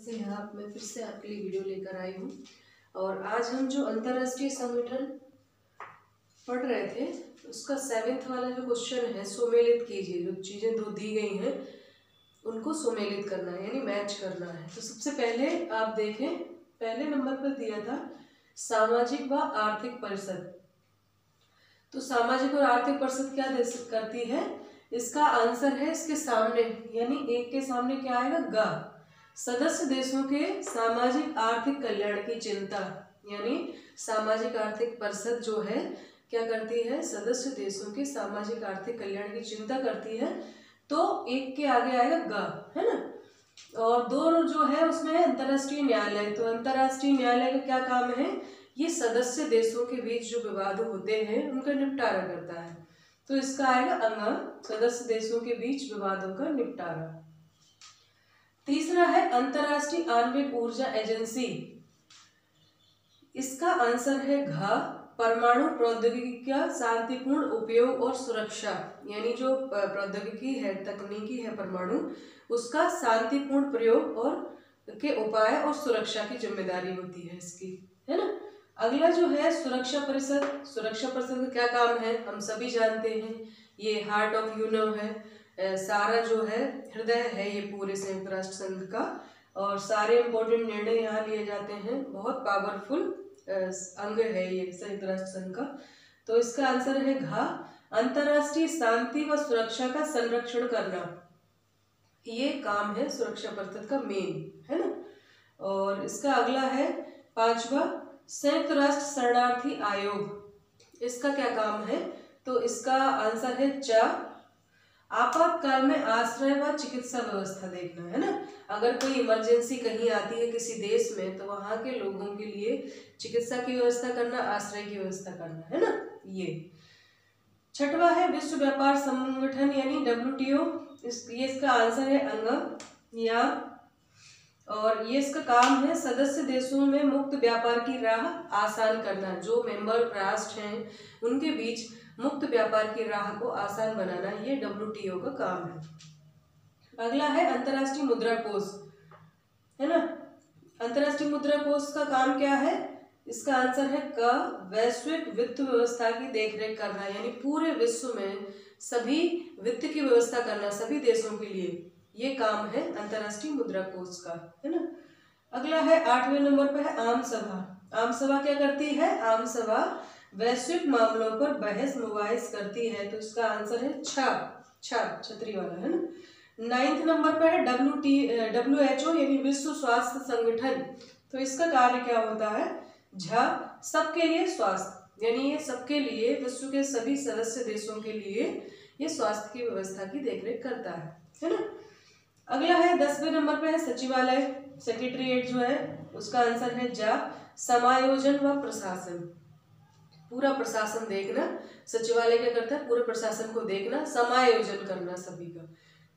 से यहाँ मैं फिर से आपके लिए वीडियो लेकर आई हूँ। और आज हम जो अंतर्राष्ट्रीय संगठन पढ़ रहे थे उसका 7th वाला जो क्वेश्चन है, सुमेलित कीजिए। जो चीज़ें दो दी गई हैं उनको सुमेलित करना है, यानी मैच करना है। तो सबसे पहले आप देखें, पहले नंबर पर दिया था सामाजिक व आर्थिक परिषद। तो सामाजिक और आर्थिक परिषद क्या करती है, इसका आंसर है इसके सामने, यानी एक के सामने क्या आएगा, ग। सदस्य देशों के सामाजिक आर्थिक कल्याण की चिंता, यानी सामाजिक आर्थिक परिषद जो है क्या करती है, सदस्य देशों के सामाजिक आर्थिक कल्याण की चिंता करती है। तो एक के आगे आएगा ग, है ना। और दो जो है उसमें है अंतर्राष्ट्रीय न्यायालय। तो अंतर्राष्ट्रीय न्यायालय का क्या काम है, ये सदस्य देशों के बीच जो विवाद होते हैं उनका निपटारा करता है। तो इसका आएगा अंग, सदस्य देशों के बीच विवादों का निपटारा। तीसरा है अंतर्राष्ट्रीय आणविक ऊर्जा एजेंसी। इसका आंसर है घ, परमाणु प्रौद्योगिकी का शांतिपूर्ण उपयोग और सुरक्षा, यानी जो प्रौद्योगिकी है, तकनीकी है परमाणु, उसका शांतिपूर्ण प्रयोग और के उपाय और सुरक्षा की जिम्मेदारी होती है इसकी, है ना। अगला जो है सुरक्षा परिषद। सुरक्षा परिषद का क्या काम है, हम सभी जानते हैं, ये हार्ट ऑफ यूनो है, सारा जो है हृदय है ये पूरे संयुक्त राष्ट्र संघ का, और सारे इंपॉर्टेंट निर्णय यहाँ लिए जाते हैं। बहुत पावरफुल अंग है ये संयुक्त राष्ट्र संघ का। तो इसका आंसर है घ, अंतरराष्ट्रीय शांति व सुरक्षा का संरक्षण करना, ये काम है सुरक्षा परिषद का मेन, है ना। और इसका अगला है 5वां संयुक्त राष्ट्र शरणार्थी आयोग। इसका क्या काम है, तो इसका आंसर है च, आपातकाल में आश्रय व चिकित्सा व्यवस्था देखना, है ना। अगर कोई इमरजेंसी कहीं आती है किसी देश में, तो वहां के लोगों के लिए चिकित्सा की व्यवस्था करना, आश्रय की व्यवस्था करना, है ना ये। 6वां है विश्व व्यापार संगठन यानी WTO। ये इसका आंसर है अंग या, और ये इसका काम है सदस्य देशों में मुक्त व्यापार की राह आसान करना। जो मेंबर राष्ट्र हैं उनके बीच मुक्त व्यापार की राह को आसान बनाना, ये WTO का काम है। अगला है अंतर्राष्ट्रीय मुद्रा कोष, है ना। अंतर्राष्ट्रीय मुद्रा कोष का काम क्या है, इसका आंसर है क, वैश्विक वित्त व्यवस्था की देखरेख करना, यानी पूरे विश्व में सभी वित्त की व्यवस्था करना सभी देशों के लिए, ये काम है अंतर्राष्ट्रीय मुद्रा कोष का, है ना। अगला है 8वें नंबर पे है आम सभा। आम सभा क्या करती है, आम सभा वैश्विक मामलों पर बहस मुबाहिस करती है। तो इसका आंसर है छतरी वाला, है ना। 9th नंबर पर है WHO यानी विश्व स्वास्थ्य संगठन। तो इसका कार्य क्या होता है, झ, सबके लिए स्वास्थ्य, यानी ये सबके लिए, विश्व के सभी सदस्य देशों के लिए ये स्वास्थ्य की व्यवस्था की देखरेख करता है ना। अगला है 10वें नंबर पे है सचिवालय, सेक्रेटरीट जो है, उसका आंसर है जा, समायोजन व प्रशासन, पूरा प्रशासन देखना। सचिवालय क्या करता है, पूरे प्रशासन को देखना, समायोजन करना सभी का,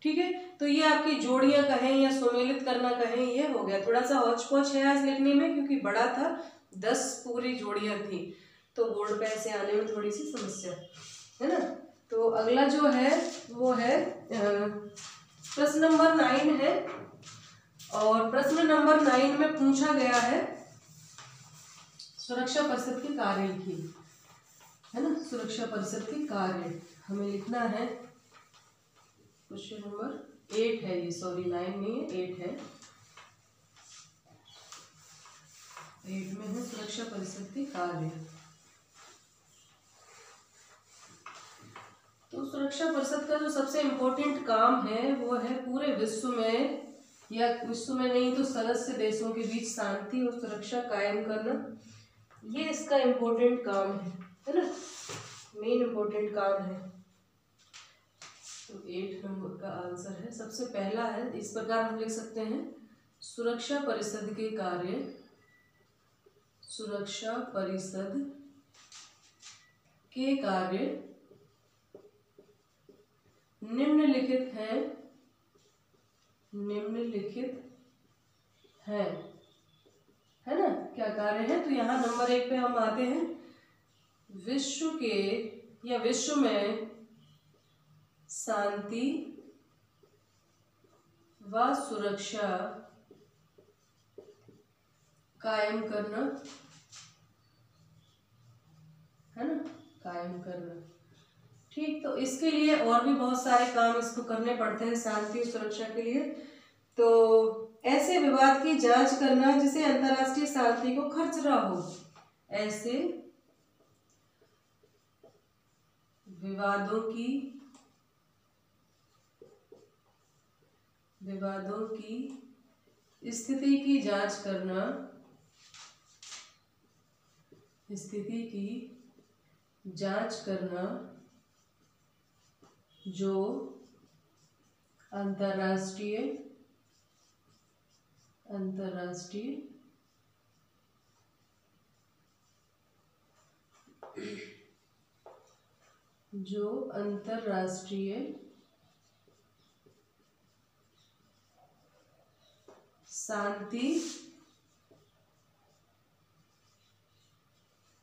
ठीक है। तो ये आपकी जोड़ियां कहें या सुमेलित करना कहें, ये हो गया। थोड़ा सा हौच पौच है आज लिखने में, क्योंकि बड़ा था, 10 पूरी जोड़ियां थी, तो बोर्ड पे ऐसे आने में थोड़ी सी समस्या है ना। तो अगला जो है वो है प्रश्न नंबर 9 है, और प्रश्न नंबर 9 में पूछा गया है सुरक्षा परिषद के कार्य की, है ना। सुरक्षा परिषद के कार्य हमें लिखना है, क्वेश्चन नंबर 8 है ये, सॉरी 9 नहीं है, 8 है। 8 में है सुरक्षा परिषद के कार्य। तो सुरक्षा परिषद का जो सबसे इम्पोर्टेंट काम है वो है पूरे विश्व में, या विश्व में नहीं तो सदस्य देशों के बीच शांति और सुरक्षा कायम करना, ये इसका इम्पोर्टेंट काम है ना, मेन इम्पोर्टेंट काम है। तो 8 नंबर का आंसर है, सबसे पहला है, इस प्रकार हम लिख सकते हैं, सुरक्षा परिषद के कार्य, सुरक्षा परिषद के कार्य निम्नलिखित है, है ना। क्या कार्य है, तो यहाँ नंबर 1 पे हम आते हैं, विश्व के या विश्व में शांति व सुरक्षा कायम करना, है ना, कायम करना। ठीक, तो इसके लिए और भी बहुत सारे काम इसको करने पड़ते हैं शांति और सुरक्षा के लिए। तो ऐसे विवाद की जांच करना जिसे अंतर्राष्ट्रीय शांति को खतरा हो, ऐसे विवादों की स्थिति की जांच करना, जो अंतर्राष्ट्रीय शांति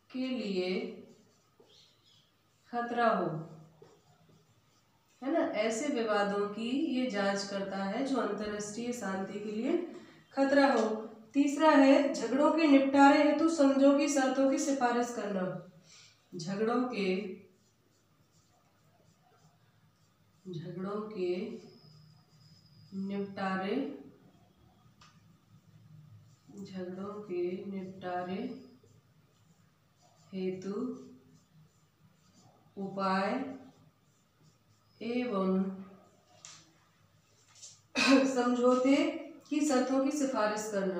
के लिए खतरा हो, है ना, ऐसे विवादों की ये जांच करता है जो अंतर्राष्ट्रीय शांति के लिए खतरा हो। तीसरा है झगड़ों के निपटारे हेतु समझौते की शर्तों की सिफारिश करना, झगड़ों के निपटारे हेतु उपाय एवं समझौते की शर्तों की सिफारिश करना,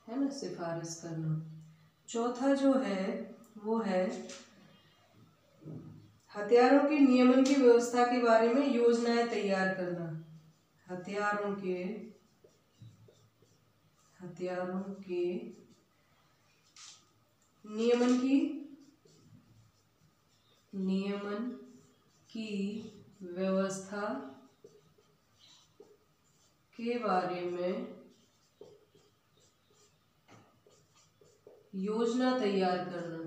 है ना, सिफारिश करना। चौथा जो है वो है हथियारों के नियमन की व्यवस्था के बारे में योजनाएं तैयार करना, हथियारों के नियमन की व्यवस्था के बारे में योजना तैयार करना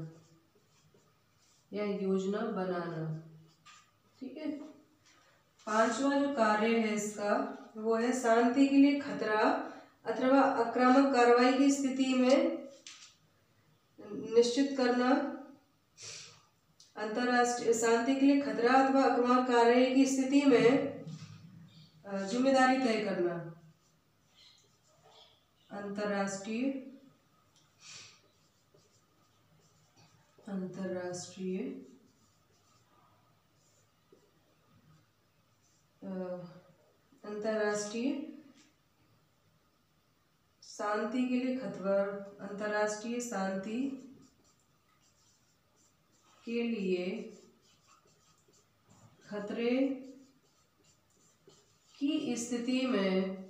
या योजना बनाना। ठीक है, पांचवा जो कार्य है इसका वो है शांति के लिए खतरा अथवा आक्रामक कार्रवाई की स्थिति में निश्चित करना, अंतरराष्ट्रीय शांति के लिए खतरा अथवा आक्रामक कार्रवाई की स्थिति में जिम्मेदारी तय करना, अंतरराष्ट्रीय शांति के लिए खतरा, अंतरराष्ट्रीय शांति के लिए खतरे की स्थिति में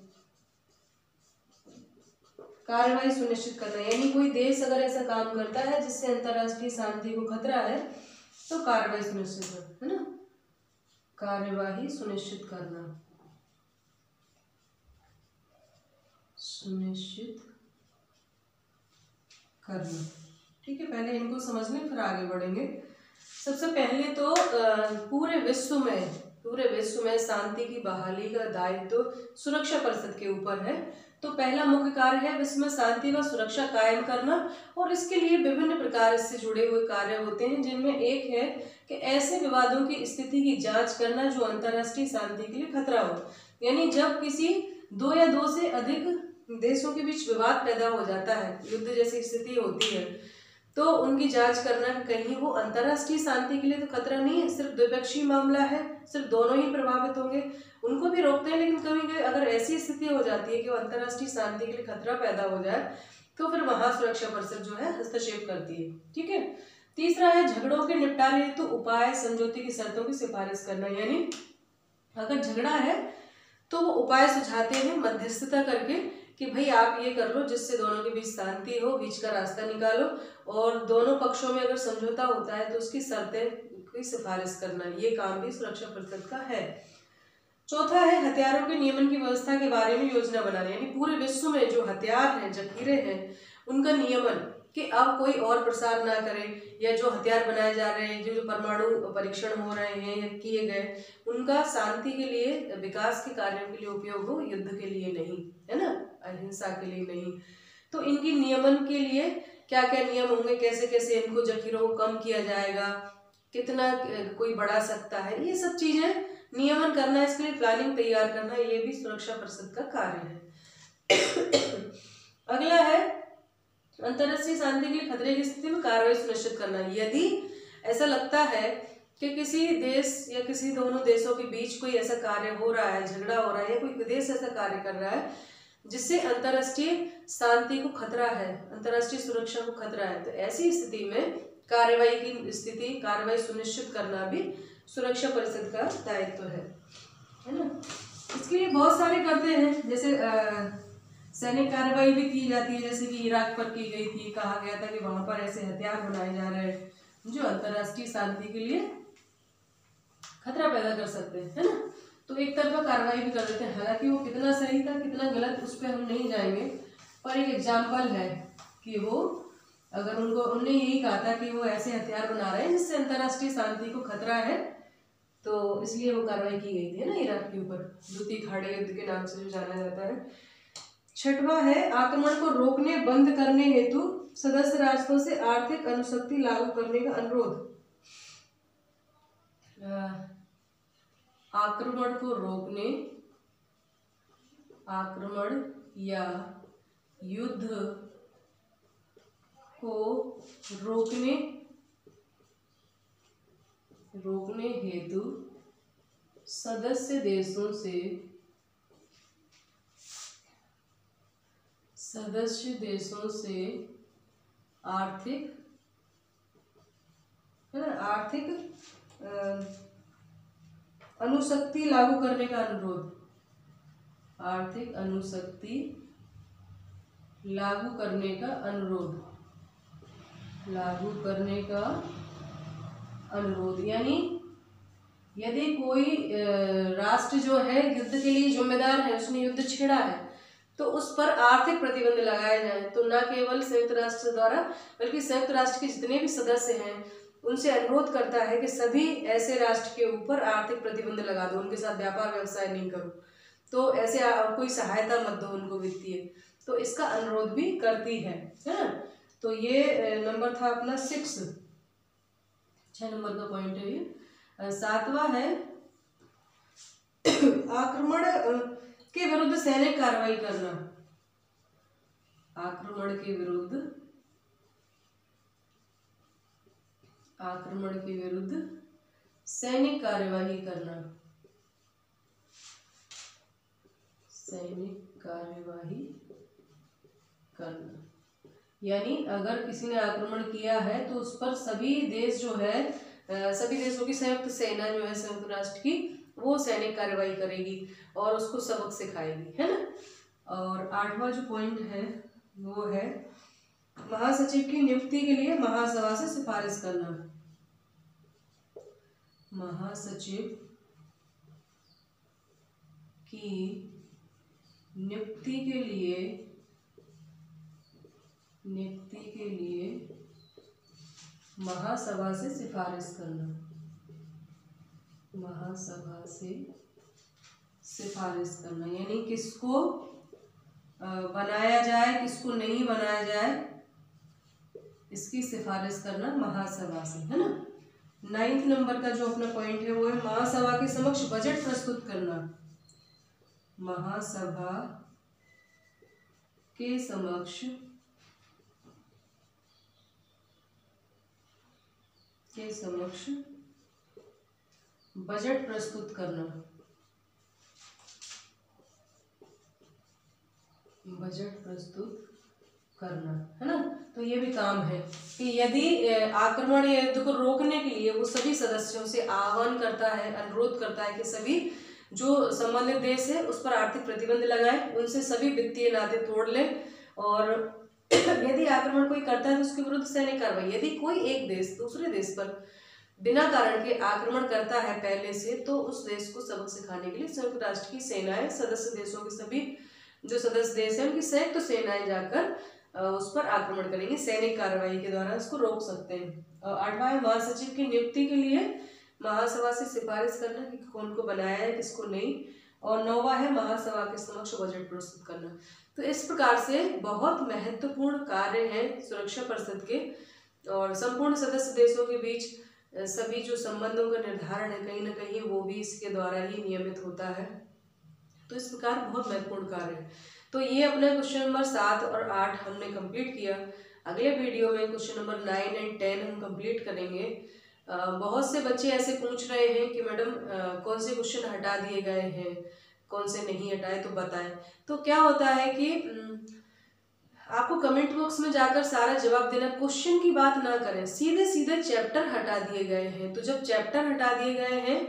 कार्रवाई सुनिश्चित करना, यानी कोई देश अगर ऐसा काम करता है जिससे अंतरराष्ट्रीय शांति को खतरा है तो कार्रवाई सुनिश्चित करना, है ना, कार्यवाही सुनिश्चित करना, ठीक है, पहले इनको समझ लें फिर आगे बढ़ेंगे। सबसे पहले तो पूरे विश्व में शांति की बहाली का दायित्व सुरक्षा परिषद के ऊपर है। तो पहला मुख्य कार्य है विश्व में शांति व सुरक्षा कायम करना, और इसके लिए विभिन्न प्रकार से जुड़े हुए कार्य होते हैं, जिनमें एक है कि ऐसे विवादों की स्थिति की जांच करना जो अंतर्राष्ट्रीय शांति के लिए खतरा हो, यानी जब किसी दो या दो से अधिक देशों के बीच विवाद पैदा हो जाता है, युद्ध जैसी स्थिति होती है, तो उनकी जांच करना कि कहीं वो अंतर्राष्ट्रीय शांति के लिए तो खतरा नहीं है, सिर्फ द्विपक्षीय मामला है, सिर्फ दोनों ही प्रभावित होंगे, उनको भी रोकते हैं, लेकिन कभी कभी अगर ऐसी स्थिति हो जाती है कि वो अंतर्राष्ट्रीय शांति के लिए खतरा पैदा हो जाए तो फिर वहां सुरक्षा परिषद जो है हस्तक्षेप करती है। ठीक है, तीसरा है झगड़ों के निपटारे हेतु उपाय समझौते की शर्तों की सिफारिश करना, यानी अगर झगड़ा है तो वो उपाय सुझाते हैं मध्यस्थता करके कि भाई आप ये कर लो जिससे दोनों के बीच शांति हो, बीच का रास्ता निकालो, और दोनों पक्षों में अगर समझौता होता है तो उसकी शर्तें की सिफारिश करना, ये काम भी सुरक्षा परिषद का है। चौथा है हथियारों के नियमन की व्यवस्था के बारे में योजना बनाना, यानी पूरे विश्व में जो हथियार हैं, जखीरे हैं, उनका नियमन कि अब कोई और प्रसार ना करे, या जो हथियार बनाए जा रहे हैं, जो परमाणु परीक्षण हो रहे हैं या किए गए, उनका शांति के लिए, विकास के कार्यों के लिए उपयोग हो, युद्ध के लिए नहीं, है ना, अहिंसा के लिए नहीं। तो इनकी नियमन के लिए क्या क्या नियम होंगे, कैसे कैसे इनको जखीरों को कम किया जाएगा, कितना कोई बढ़ा सकता है, ये सब चीजें नियमन करना, इसके लिए प्लानिंग तैयार करना, ये भी सुरक्षा परिषद का कार्य है। अगला है अंतरराष्ट्रीय शांति के लिए खतरे की स्थिति में कार्रवाई सुनिश्चित करना। यदि ऐसा लगता है कि किसी देश या किसी दोनों देशों के बीच कोई ऐसा कार्य हो रहा है, झगड़ा हो रहा है, या कोई देश ऐसा कार्य कर रहा है जिससे अंतरराष्ट्रीय शांति को खतरा है, अंतरराष्ट्रीय सुरक्षा को खतरा है, तो ऐसी स्थिति में कार्रवाई सुनिश्चित करना भी सुरक्षा परिषद का दायित्व है ना। इसके लिए बहुत सारे करते हैं, जैसे सैनिक कार्रवाई भी की जाती है, जैसे कि इराक पर की गई थी, कहा गया था कि वहां पर ऐसे हथियार बनाए जा रहे हैं जो अंतरराष्ट्रीय शांति के लिए खतरा पैदा कर सकते हैं, है ना। तो एक तरफा कार्रवाई भी कर देते हैं, हालांकि वो कितना सही था कितना गलत उस पर हम नहीं जाएंगे, पर एक एग्जाम्पल है कि वो अगर उनने यही कहा था कि वो ऐसे हथियार बना रहे हैं जिससे अंतरराष्ट्रीय शांति को खतरा है, तो इसलिए वो कार्रवाई की गई थी ना इराक के ऊपर, द्वितीय खाड़ी युद्ध के नाम से जो जाना जाता है। छठवां है आक्रमण को रोकने बंद करने हेतु सदस्य राष्ट्रों से आर्थिक अनुशक्ति लागू करने का अनुरोध। आक्रमण को रोकने, आक्रमण या युद्ध को रोकने हेतु सदस्य देशों से आर्थिक अनुशक्ति लागू करने का अनुरोध, आर्थिक अनुशक्ति लागू करने का अनुरोध, यानी यदि कोई राष्ट्र जो है युद्ध के लिए जिम्मेदार है, उसने युद्ध छेड़ा है, तो उस पर आर्थिक प्रतिबंध लगाए जाए। तो न केवल संयुक्त राष्ट्र द्वारा बल्कि संयुक्त राष्ट्र के जितने भी सदस्य हैं उनसे अनुरोध करता है कि सभी ऐसे राष्ट्र के ऊपर आर्थिक प्रतिबंध लगा दो, उनके साथ व्यापार व्यवसाय नहीं करो, तो ऐसे कोई सहायता मत दो उनको वित्तीय, तो इसका अनुरोध भी करती है ना। तो ये नंबर था अपना 6 नंबर का पॉइंट है ये। 7वां है आक्रमण के विरुद्ध सैनिक कार्रवाई करना, आक्रमण के विरुद्ध सैनिक कार्यवाही करना, यानी अगर किसी ने आक्रमण किया है तो उस पर सभी देश जो है, सभी देशों की संयुक्त सेना जो है संयुक्त राष्ट्र की, वो सैनिक कार्रवाई करेगी और उसको सबक सिखाएगी, है ना। और 8वां जो पॉइंट है वो है महासचिव की नियुक्ति के लिए महासभा से सिफारिश करना, महासचिव की नियुक्ति के लिए महासभा से सिफारिश करना, महासभा से सिफारिश करना, यानी किसको बनाया जाए किसको नहीं बनाया जाए इसकी सिफारिश करना महासभा से, है ना। 9 नंबर का जो अपना पॉइंट है वो है महासभा के समक्ष बजट प्रस्तुत करना, महासभा के समक्ष बजट प्रस्तुत करना, है ना। तो ये भी काम है कि यदि आक्रमण या युद्ध को रोकने के लिए वो सभी सदस्यों से आह्वान करता है, अनुरोध करता है कि सभी जो संबंधित देश है उस पर आर्थिक प्रतिबंध लगाए, उनसे सभी वित्तीय नाते तोड़ लें, और यदि आक्रमण कोई करता है तो उसके विरुद्ध सैनिक कार्रवाई। यदि कोई एक देश दूसरे देश पर बिना कारण के आक्रमण करता है पहले से, तो उस देश को सबक सिखाने के लिए संयुक्त राष्ट्र की सेनाएं, सदस्य देशों के सभी जो सदस्य देश हैं उनकी संयुक्त सेनाएं जाकर उस पर आक्रमण करेंगी, सैनिक कार्रवाई के द्वारा उसको रोक सकते हैं। 8वां है महासचिव की नियुक्ति के लिए महासभा से सिफारिश करना कि कौन को बनाया है किसको नहीं। और 9वां है महासभा के समक्ष बजट प्रस्तुत करना। तो इस प्रकार से बहुत महत्वपूर्ण कार्य हैं सुरक्षा परिषद के, और संपूर्ण सदस्य देशों के बीच सभी जो संबंधों का निर्धारण है कहीं ना कहीं वो भी इसके द्वारा ही नियमित होता है। तो इस प्रकार बहुत महत्वपूर्ण कार्य है। तो ये अपना क्वेश्चन नंबर 7 और 8 हमने कंप्लीट किया। अगले वीडियो में क्वेश्चन नंबर 9 और 10 हम कंप्लीट करेंगे। बहुत से बच्चे ऐसे पूछ रहे हैं कि मैडम कौन से क्वेश्चन हटा दिए गए हैं, कौन से नहीं हटाए, तो बताएं। तो क्या होता है कि आपको कमेंट बॉक्स में जाकर सारा जवाब देना, क्वेश्चन की बात ना करें, सीधे सीधे चैप्टर हटा दिए गए हैं। तो जब चैप्टर हटा दिए गए हैं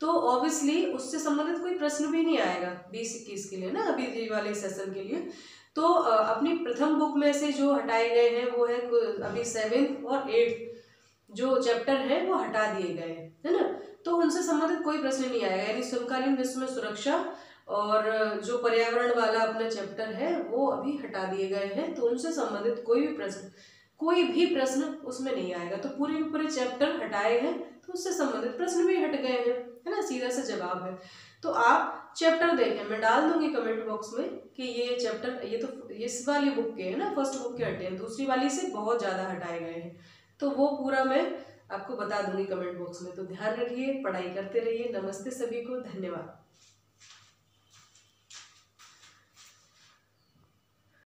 तो ऑब्वियसली उससे संबंधित कोई प्रश्न भी नहीं आएगा 20-21 के लिए ना, अभी वाले सेशन के लिए। तो अपनी प्रथम बुक में से जो हटाए गए हैं वो है अभी 7th और 8th जो चैप्टर है वो हटा दिए गए है ना, तो उनसे संबंधित कोई प्रश्न नहीं आएगा। यानी समकालीन विश्व में सुरक्षा और जो पर्यावरण वाला अपना चैप्टर है वो अभी हटा दिए गए हैं, तो उनसे संबंधित कोई भी प्रश्न उसमें नहीं आएगा। तो पूरे के पूरे चैप्टर हटाए हैं तो उससे संबंधित प्रश्न भी हट गए हैं, है ना, सीधा सा जवाब है। तो आप चैप्टर देखें, मैं डाल दूंगी कमेंट बॉक्स में कि ये चैप्टर, ये तो इस वाली बुक के है ना, फर्स्ट बुक के हटे हैं, दूसरी वाली से बहुत ज़्यादा हटाए गए हैं। तो वो पूरा मैं आपको बता दूंगी कमेंट बॉक्स में। तो ध्यान रखिए, पढ़ाई करते रहिए। नमस्ते सभी को, धन्यवाद।